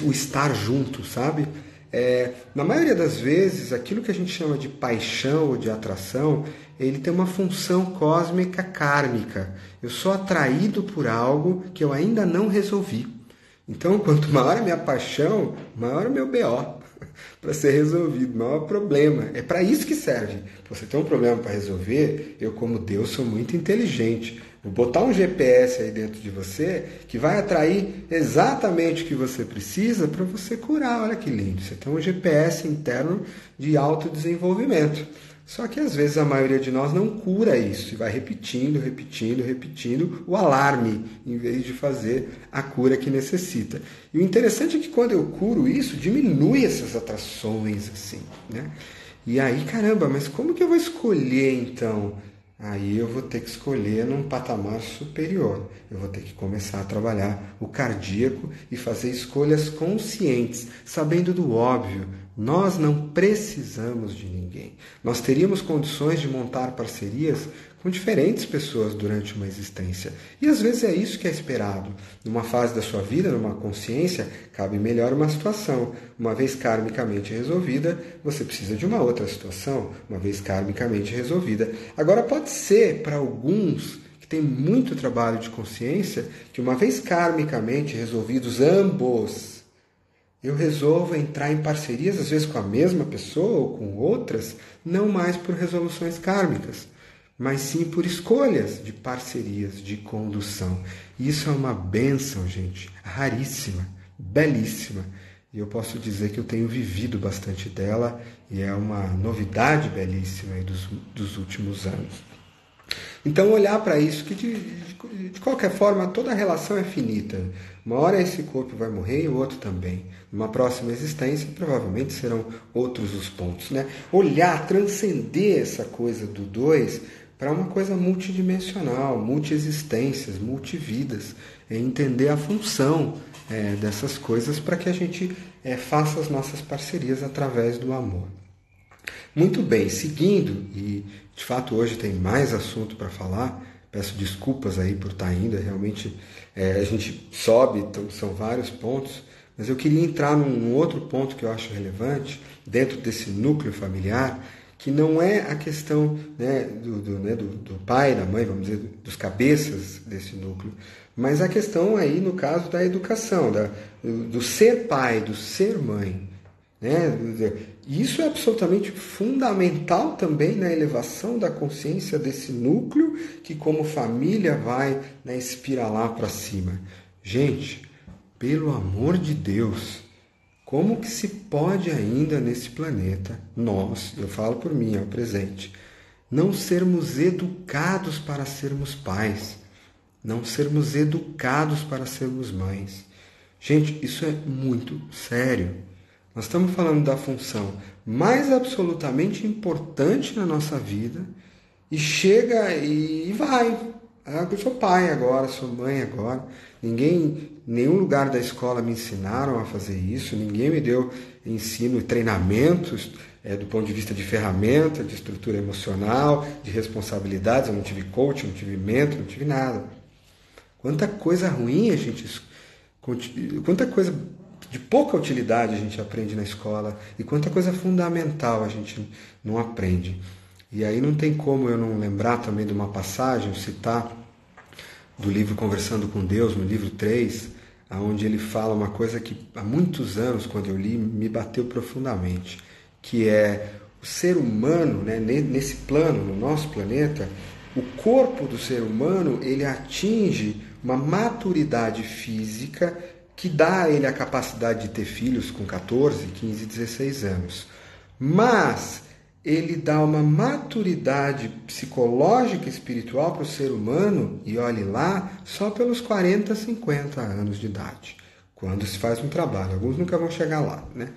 O estar junto, sabe? Na maioria das vezes, aquilo que a gente chama de paixão ou de atração, ele tem uma função cósmica kármica. Eu sou atraído por algo que eu ainda não resolvi. Então, quanto maior a minha paixão, maior o meu BO para ser resolvido, maior problema. É para isso que serve. Você tem um problema para resolver, eu como Deus sou muito inteligente. Vou botar um GPS aí dentro de você que vai atrair exatamente o que você precisa para você curar. Olha que lindo. Você tem um GPS interno de autodesenvolvimento. Só que às vezes a maioria de nós não cura isso e vai repetindo o alarme em vez de fazer a cura que necessita. E o interessante é que quando eu curo isso, diminui essas atrações assim, né? E aí, caramba, mas como que eu vou escolher então? Aí eu vou ter que escolher num patamar superior. Eu vou ter que começar a trabalhar o cardíaco e fazer escolhas conscientes, sabendo do óbvio. Nós não precisamos de ninguém. Nós teríamos condições de montar parcerias com diferentes pessoas durante uma existência. E às vezes é isso que é esperado. Numa fase da sua vida, numa consciência, cabe melhor uma situação. Uma vez karmicamente resolvida, você precisa de uma outra situação, uma vez karmicamente resolvida. Agora pode ser para alguns que têm muito trabalho de consciência, que uma vez karmicamente resolvidos ambos, eu resolvo entrar em parcerias, às vezes com a mesma pessoa ou com outras, não mais por resoluções kármicas, mas sim por escolhas de parcerias, de condução. E isso é uma bênção, gente, raríssima, belíssima. E eu posso dizer que eu tenho vivido bastante dela e é uma novidade belíssima aí dos últimos anos. Então olhar para isso, que de qualquer forma toda relação é finita. Uma hora esse corpo vai morrer e o outro também. Numa próxima existência provavelmente serão outros os pontos, né? Olhar, transcender essa coisa do dois para uma coisa multidimensional, multiexistências, multividas. É entender a função dessas coisas para que a gente faça as nossas parcerias através do amor. Muito bem, seguindo, e de fato hoje tem mais assunto para falar, peço desculpas aí por estar indo, realmente a gente sobe, então são vários pontos, mas eu queria entrar num outro ponto que eu acho relevante, dentro desse núcleo familiar, que não é a questão do pai, da mãe, vamos dizer, dos cabeças desse núcleo, mas a questão aí, no caso, da educação, do ser pai, do ser mãe. Isso é absolutamente fundamental também na elevação da consciência desse núcleo que como família vai espiralar para cima. Gente, pelo amor de Deus, como que se pode ainda nesse planeta, nós, eu falo por mim, ao presente, não sermos educados para sermos pais, não sermos educados para sermos mães? Gente, isso é muito sério. Nós estamos falando da função mais absolutamente importante na nossa vida e chega e vai. Eu sou pai agora, sou mãe agora. Nenhum lugar da escola me ensinaram a fazer isso, ninguém me deu ensino e treinamentos do ponto de vista de ferramenta, de estrutura emocional, de responsabilidades. Eu não tive coach, não tive mentor, não tive nada. Quanta coisa ruim quanta coisa de pouca utilidade a gente aprende na escola e quanta coisa fundamental a gente não aprende. E aí não tem como eu não lembrar também de uma passagem, citar do livro Conversando com Deus, no livro 3, onde ele fala uma coisa que há muitos anos, quando eu li, me bateu profundamente, que é o ser humano, nesse plano, no nosso planeta, o corpo do ser humano, ele atinge uma maturidade física que dá a ele a capacidade de ter filhos com 14, 15, 16 anos. Mas ele dá uma maturidade psicológica e espiritual para o ser humano, e olhe lá, só pelos 40, 50 anos de idade, quando se faz um trabalho. Alguns nunca vão chegar lá, né?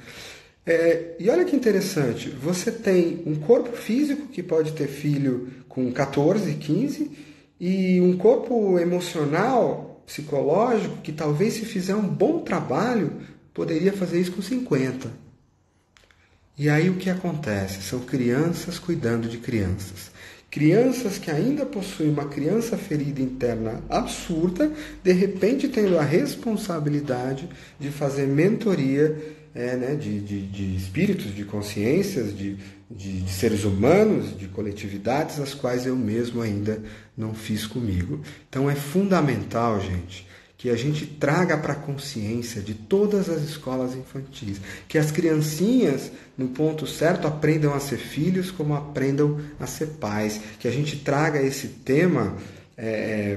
E olha que interessante, você tem um corpo físico que pode ter filho com 14, 15, e um corpo emocional, psicológico, que talvez se fizer um bom trabalho, poderia fazer isso com 50. E aí o que acontece? São crianças cuidando de crianças. Crianças que ainda possuem uma criança ferida interna absurda, de repente tendo a responsabilidade de fazer mentoria de espíritos, de consciências, de seres humanos, de coletividades, as quais eu mesmo ainda não fiz comigo. Então é fundamental, gente, que a gente traga para a consciência de todas as escolas infantis, que as criancinhas, no ponto certo, aprendam a ser filhos como aprendam a ser pais, que a gente traga esse tema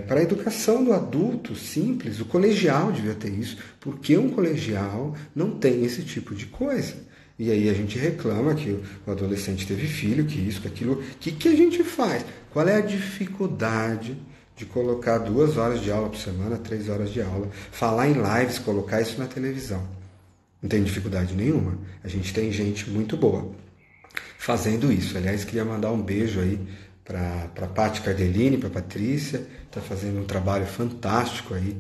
para a educação do adulto simples. O colegial devia ter isso, porque um colegial não tem esse tipo de coisa. E aí a gente reclama que o adolescente teve filho, que isso, que aquilo. O que a gente faz? Qual é a dificuldade de colocar 2 horas de aula por semana, 3 horas de aula, falar em lives, colocar isso na televisão? Não tem dificuldade nenhuma. A gente tem gente muito boa fazendo isso. Aliás, queria mandar um beijo aí para a Paty Cardellini, para a Patrícia, está fazendo um trabalho fantástico aí,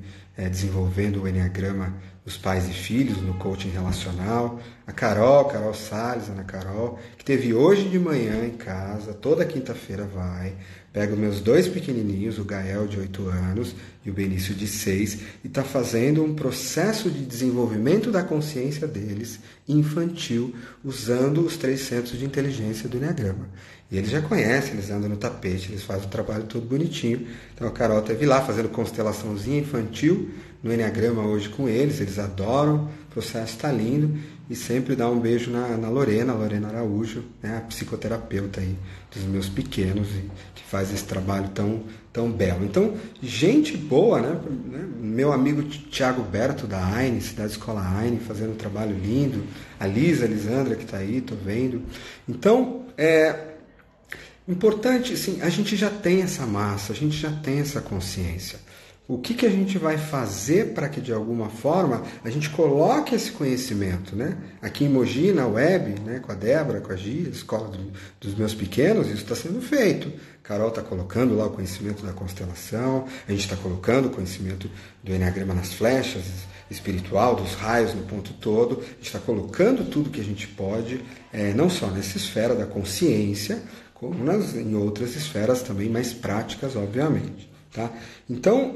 desenvolvendo o Enneagrama dos pais e filhos no coaching relacional. A Carol Salles, Ana Carol, que teve hoje de manhã em casa, toda quinta-feira vai, pega os meus 2 pequenininhos, o Gael de 8 anos e o Benício de 6, e está fazendo um processo de desenvolvimento da consciência deles infantil, usando os 3 centros de inteligência do Enneagrama. E eles já conhecem, eles andam no tapete, eles fazem o trabalho todo bonitinho. Então a Carol esteve lá fazendo constelaçãozinha infantil no Enneagrama hoje com eles, eles adoram, o processo está lindo. E sempre dá um beijo na Lorena Araújo, né, a psicoterapeuta aí dos meus pequenos, que faz esse trabalho tão belo. Então, gente boa, né? Meu amigo Tiago Berto da AINE, Cidade Escola AINE, fazendo um trabalho lindo. A Lisandra que está aí, estou vendo. Então, importante, sim, a gente já tem essa massa, a gente já tem essa consciência. O que a gente vai fazer para que, de alguma forma, a gente coloque esse conhecimento, né? Aqui em Mogi, na web, né? Com a Débora, com a Gia, a escola dos meus pequenos, isso está sendo feito. Carol está colocando lá o conhecimento da constelação, a gente está colocando o conhecimento do Enneagrama nas flechas, espiritual, dos raios no ponto todo. A gente está colocando tudo que a gente pode, não só nessa esfera da consciência, como em outras esferas também mais práticas, obviamente. Tá? Então,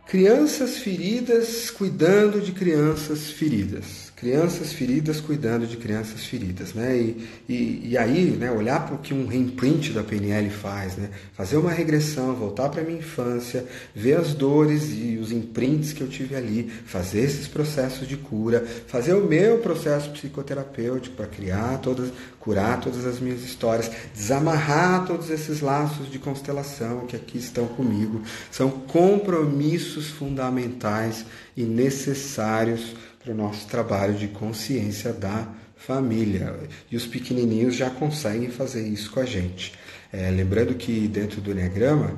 crianças feridas cuidando de crianças feridas. Crianças feridas cuidando de crianças feridas. Né? E aí, né, olhar para o que um reimprint da PNL faz, né? Fazer uma regressão, voltar para a minha infância, ver as dores e os imprints que eu tive ali, fazer esses processos de cura, fazer o meu processo psicoterapêutico para curar todas as minhas histórias, desamarrar todos esses laços de constelação que aqui estão comigo. São compromissos fundamentais e necessários para o nosso trabalho de consciência da família. E os pequenininhos já conseguem fazer isso com a gente. Lembrando que dentro do Enneagrama,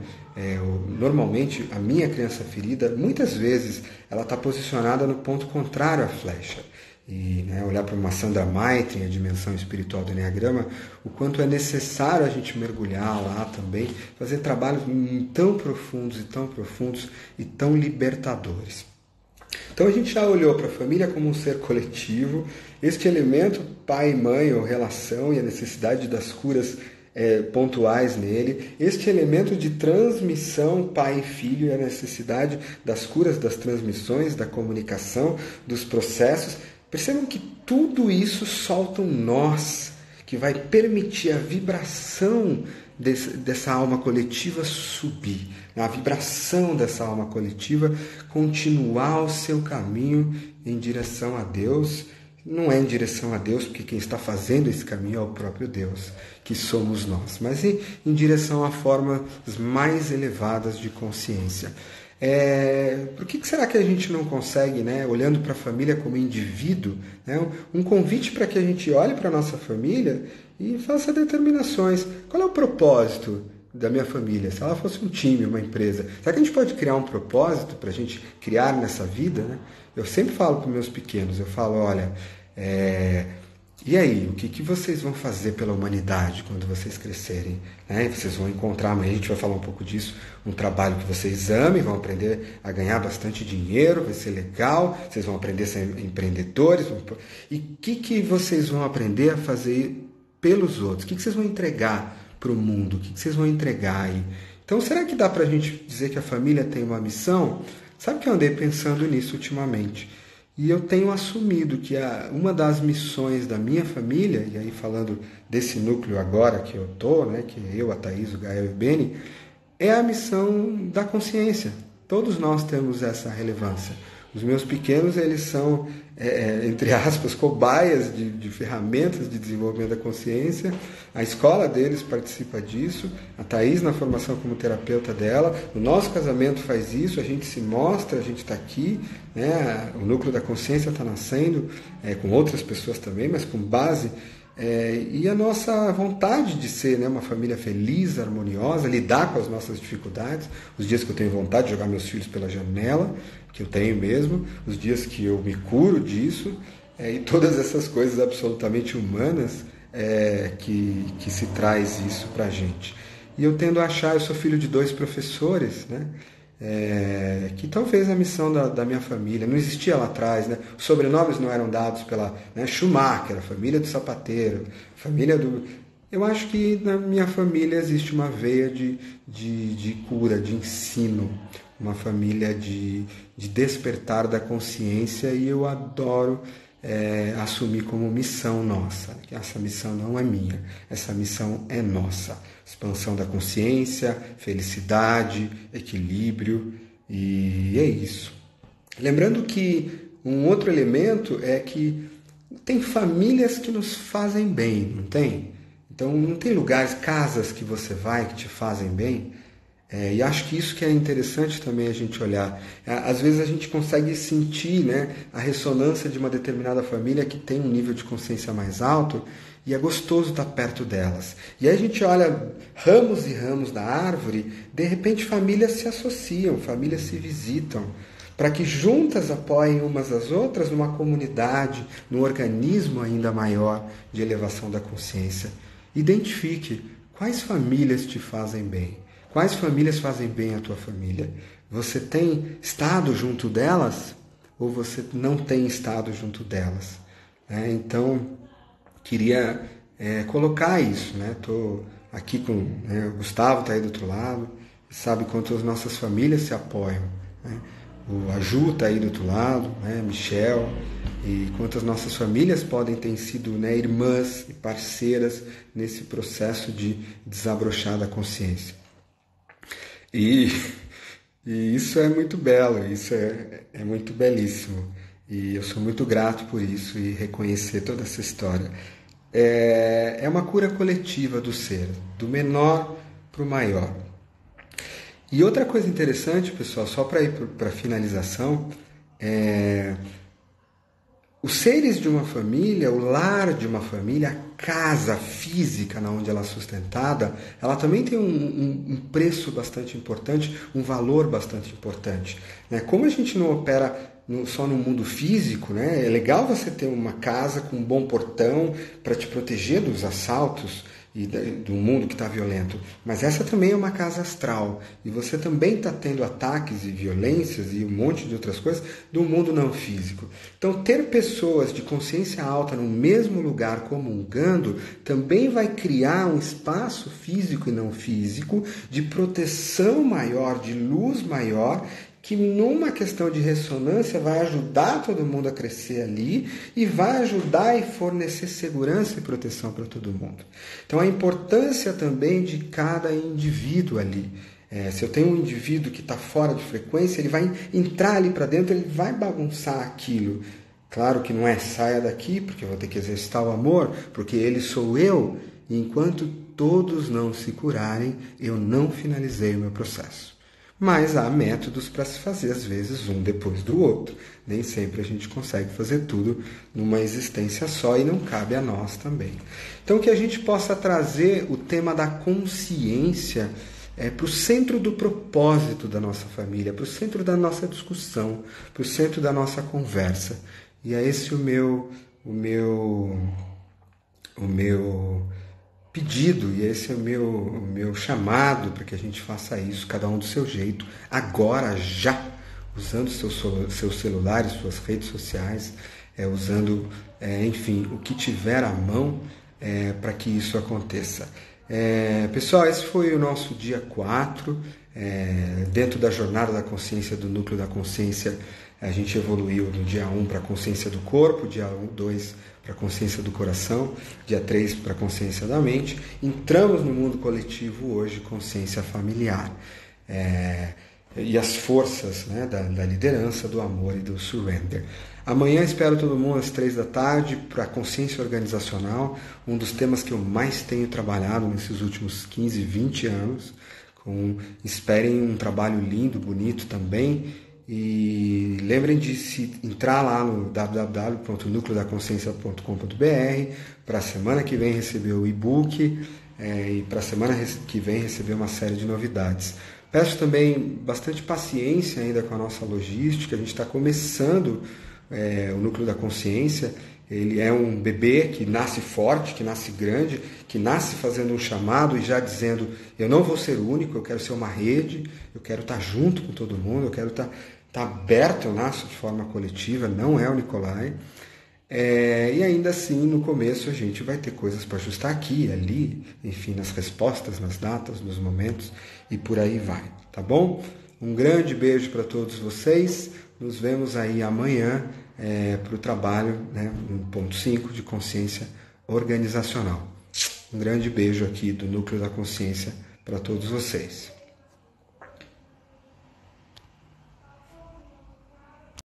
normalmente a minha criança ferida, muitas vezes, ela está posicionada no ponto contrário à flecha. E olhar para uma Sandra Maitreya, a dimensão espiritual do Enneagrama, o quanto é necessário a gente mergulhar lá também, fazer trabalhos tão profundos e tão libertadores. Então a gente já olhou para a família como um ser coletivo, este elemento pai e mãe ou relação e a necessidade das curas pontuais nele, este elemento de transmissão pai e filho e a necessidade das curas, das transmissões, da comunicação, dos processos. Percebam que tudo isso solta um nós que vai permitir a vibração dessa alma coletiva subir, a vibração dessa alma coletiva continuar o seu caminho em direção a Deus. Não é em direção a Deus, porque quem está fazendo esse caminho é o próprio Deus, que somos nós, mas em direção a formas mais elevadas de consciência. Por que será que a gente não consegue, olhando para a família como indivíduo, um convite para que a gente olhe para a nossa família e faça determinações? Qual é o propósito da minha família? Se ela fosse um time, uma empresa, será que a gente pode criar um propósito para a gente criar nessa vida? Eu sempre falo para os meus pequenos, eu falo, olha, e aí, o que vocês vão fazer pela humanidade quando vocês crescerem? Vocês vão encontrar, amanhã a gente vai falar um pouco disso, um trabalho que vocês amem, vão aprender a ganhar bastante dinheiro, vai ser legal, vocês vão aprender a ser empreendedores. E o que vocês vão aprender a fazer pelos outros? O que vocês vão entregar para o mundo? O que vocês vão entregar aí? Então, será que dá para a gente dizer que a família tem uma missão? Sabe que eu andei pensando nisso ultimamente? E eu tenho assumido que uma das missões da minha família, e aí falando desse núcleo agora que eu estou, né, que é eu, a Thaís, o Gael e o Beni, é a missão da consciência. Todos nós temos essa relevância. Os meus pequenos, eles são, entre aspas, cobaias de ferramentas de desenvolvimento da consciência. A escola deles participa disso. A Thaís, na formação como terapeuta dela. O nosso casamento faz isso. A gente se mostra, a gente está aqui. Né? O núcleo da consciência está nascendo, com outras pessoas também, mas com base... e a nossa vontade de ser, né, uma família feliz, harmoniosa, lidar com as nossas dificuldades, os dias que eu tenho vontade de jogar meus filhos pela janela, que eu tenho mesmo, os dias que eu me curo disso, e todas essas coisas absolutamente humanas que se traz isso para a gente. E eu tendo a achar, eu sou filho de 2 professores, né? Que talvez a missão da minha família, não existia lá atrás, né? Os sobrenomes não eram dados pela, né, Schumacher, a família do sapateiro, família do... Eu acho que na minha família existe uma veia de cura, de ensino, uma família de despertar da consciência, e eu adoro assumir como missão nossa. Essa missão não é minha, essa missão é nossa. Expansão da consciência, felicidade, equilíbrio, e é isso. Lembrando que um outro elemento é que tem famílias que nos fazem bem, não tem? Então não tem lugares, casas que você vai que te fazem bem? E acho que isso que é interessante também a gente olhar. Às vezes a gente consegue sentir, né, a ressonância de uma determinada família que tem um nível de consciência mais alto, e é gostoso estar perto delas. E aí a gente olha ramos e ramos da árvore, de repente famílias se associam, famílias se visitam, para que juntas apoiem umas às outras numa comunidade, num organismo ainda maior de elevação da consciência. Identifique quais famílias te fazem bem. Quais famílias fazem bem à tua família? Você tem estado junto delas ou você não tem estado junto delas? Então, queria colocar isso. Estou aqui com o Gustavo, está aí do outro lado, sabe quanto as nossas famílias se apoiam. O Aju está aí do outro lado, Michel, e quantas nossas famílias podem ter sido irmãs e parceiras nesse processo de desabrochar da consciência. E isso é muito belo, isso é muito belíssimo. E eu sou muito grato por isso e reconhecer toda essa história. É uma cura coletiva do ser, do menor para o maior. E outra coisa interessante, pessoal, só para ir para a finalização, os seres de uma família, o lar de uma família, a casa física onde ela é sustentada, ela também tem um preço bastante importante, um valor bastante importante. Como a gente não opera só no mundo físico, é legal você ter uma casa com um bom portão para te proteger dos assaltos e do mundo que está violento, mas essa também é uma casa astral, e você também está tendo ataques e violências e um monte de outras coisas do mundo não físico. Então ter pessoas de consciência alta no mesmo lugar comungando também vai criar um espaço físico e não físico de proteção maior, de luz maior, que numa questão de ressonância vai ajudar todo mundo a crescer ali e vai ajudar e fornecer segurança e proteção para todo mundo. Então a importância também de cada indivíduo ali. Se eu tenho um indivíduo que está fora de frequência, ele vai entrar ali para dentro, ele vai bagunçar aquilo. Claro que não saia daqui, porque eu vou ter que exercitar o amor, porque ele sou eu, e enquanto todos não se curarem, eu não finalizei o meu processo. Mas há métodos para se fazer, às vezes, um depois do outro. Nem sempre a gente consegue fazer tudo numa existência só e não cabe a nós também. Então, que a gente possa trazer o tema da consciência para o centro do propósito da nossa família, para o centro da nossa discussão, para o centro da nossa conversa. E é esse o meu pedido, e esse é o meu chamado para que a gente faça isso, cada um do seu jeito, agora, já, usando seus celulares, suas redes sociais, usando, enfim, o que tiver à mão para que isso aconteça. Pessoal, esse foi o nosso dia 4. Dentro da jornada da consciência, do núcleo da consciência, a gente evoluiu no dia 1 para a consciência do corpo, dia 2 para a consciência do coração, dia 3 para a consciência da mente. Entramos no mundo coletivo hoje, consciência familiar. E as forças, né, da liderança, do amor e do surrender. Amanhã espero todo mundo às 3 da tarde para a consciência organizacional, um dos temas que eu mais tenho trabalhado nesses últimos 15, 20 anos. Esperem um trabalho lindo, bonito também. E lembrem de se entrar lá no www.nucleodaconsciência.com.br para a semana que vem receber o e-book e para a semana que vem receber uma série de novidades. Peço também bastante paciência ainda com a nossa logística. A gente está começando o Núcleo da Consciência. Ele é um bebê que nasce forte, que nasce grande, que nasce fazendo um chamado e já dizendo: eu não vou ser único, eu quero ser uma rede, eu quero estar junto com todo mundo, eu quero estar aberto, eu nasço de forma coletiva, não é o Nicolai. E ainda assim, no começo, a gente vai ter coisas para ajustar aqui e ali, enfim, nas respostas, nas datas, nos momentos, e por aí vai, tá bom? Um grande beijo para todos vocês, nos vemos aí amanhã para o trabalho, né, no ponto 5 de consciência organizacional. Um grande beijo aqui do Núcleo da Consciência para todos vocês.